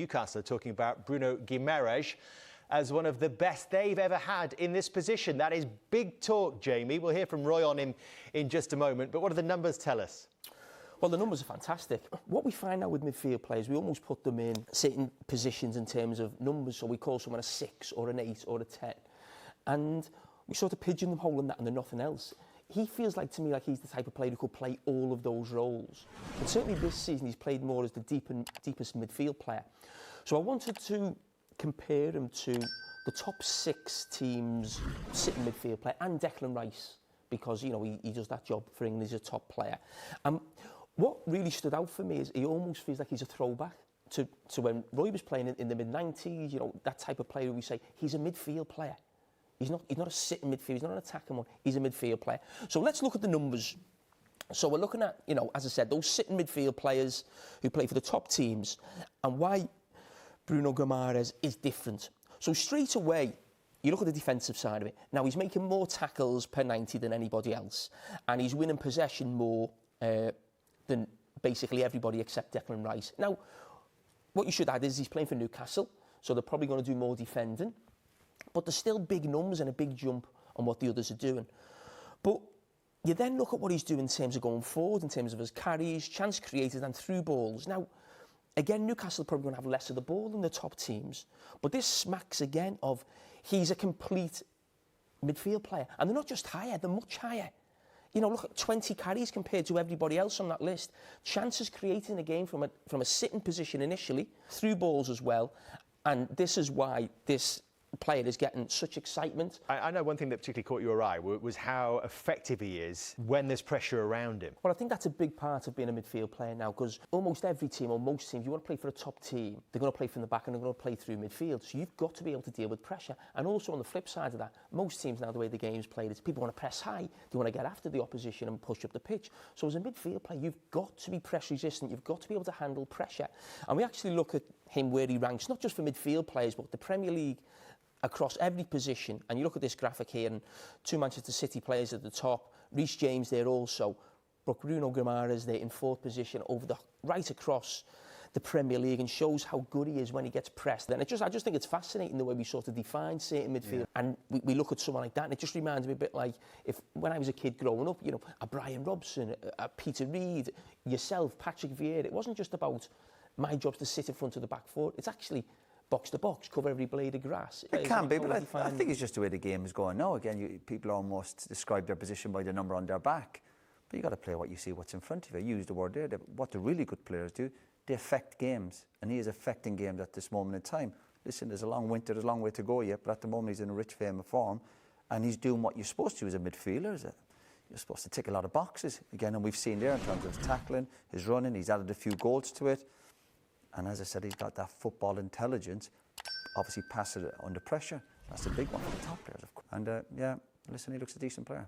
Newcastle are talking about Bruno Guimarães as one of the best they've ever had in this position. That is big talk, Jamie. We'll hear from Roy on him in just a moment. But what do the numbers tell us? Well, the numbers are fantastic. What we find out with midfield players, we almost put them in certain positions in terms of numbers. So we call someone a 6 or an 8 or a 10. And we sort of pigeonhole them that and they're nothing else. He feels like, to me, like he's the type of player who could play all of those roles. And certainly this season, he's played more as the deepest midfield player. So I wanted to compare him to the top 6 teams sitting midfield player and Declan Rice, because, you know, he does that job for England. He's a top player. What really stood out for me is he almost feels like he's a throwback to when Roy was playing in the mid-90s, you know, that type of player who we say, he's a midfield player. He's not a sitting midfield, he's not an attacking one, he's a midfield player. So let's look at the numbers. So we're looking at, you know, as I said, those sitting midfield players who play for the top teams and why Bruno Guimarães is different. So straight away, you look at the defensive side of it. Now, he's making more tackles per 90 than anybody else, and he's winning possession more than basically everybody except Declan Rice. Now, what you should add is he's playing for Newcastle, so they're probably going to do more defending, but there's still big numbers and a big jump on what the others are doing. But you then look at what he's doing in terms of going forward, in terms of his carries, chance created and through balls. Now, again, Newcastle are probably going to have less of the ball than the top teams, but this smacks again of he's a complete midfield player. And they're not just higher, they're much higher. You know, look at 20 carries compared to everybody else on that list. Chances created in a game from a sitting position initially, through balls as well. And this is why this player is getting such excitement. I know one thing that particularly caught your eye was how effective he is when there's pressure around him. Well, I think that's a big part of being a midfield player now, because almost every team, or most teams, you want to play for a top team, they're going to play from the back and they're going to play through midfield. So you've got to be able to deal with pressure. And also on the flip side of that, most teams now, the way the game's played, is people want to press high, they want to get after the opposition and push up the pitch. So as a midfield player, you've got to be pressure resistant, you've got to be able to handle pressure. And we actually look at him where he ranks, not just for midfield players, but the Premier League across every position. And you look at this graphic here, and 2 Manchester City players at the top, Reece James there also, but Bruno Guimarães there in 4th position right across the Premier League, and shows how good he is when he gets pressed. And I just think it's fascinating the way we sort of define certain midfield. Yeah. And we look at someone like that, and it just reminds me a bit like when I was a kid growing up, you know, a Brian Robson, a Peter Reid, yourself, Patrick Vieira. It wasn't just about my job's to sit in front of the back four. It's actually box to box, cover every blade of grass. It can be, but I think it's just the way the game is going now. Again, people almost describe their position by the number on their back. But you got to play what you see, what's in front of you. I used the word there. What the really good players do, they affect games. And he is affecting games at this moment in time. Listen, there's a long winter, there's a long way to go yet, but at the moment he's in a rich frame of form. And he's doing what you're supposed to as a midfielder. You're supposed to tick a lot of boxes. Again, and we've seen there in terms of his tackling, his running, he's added a few goals to it. And as I said, he's got that football intelligence, obviously pass it under pressure. That's a big one for the top players, of course. And yeah, listen, he looks a decent player.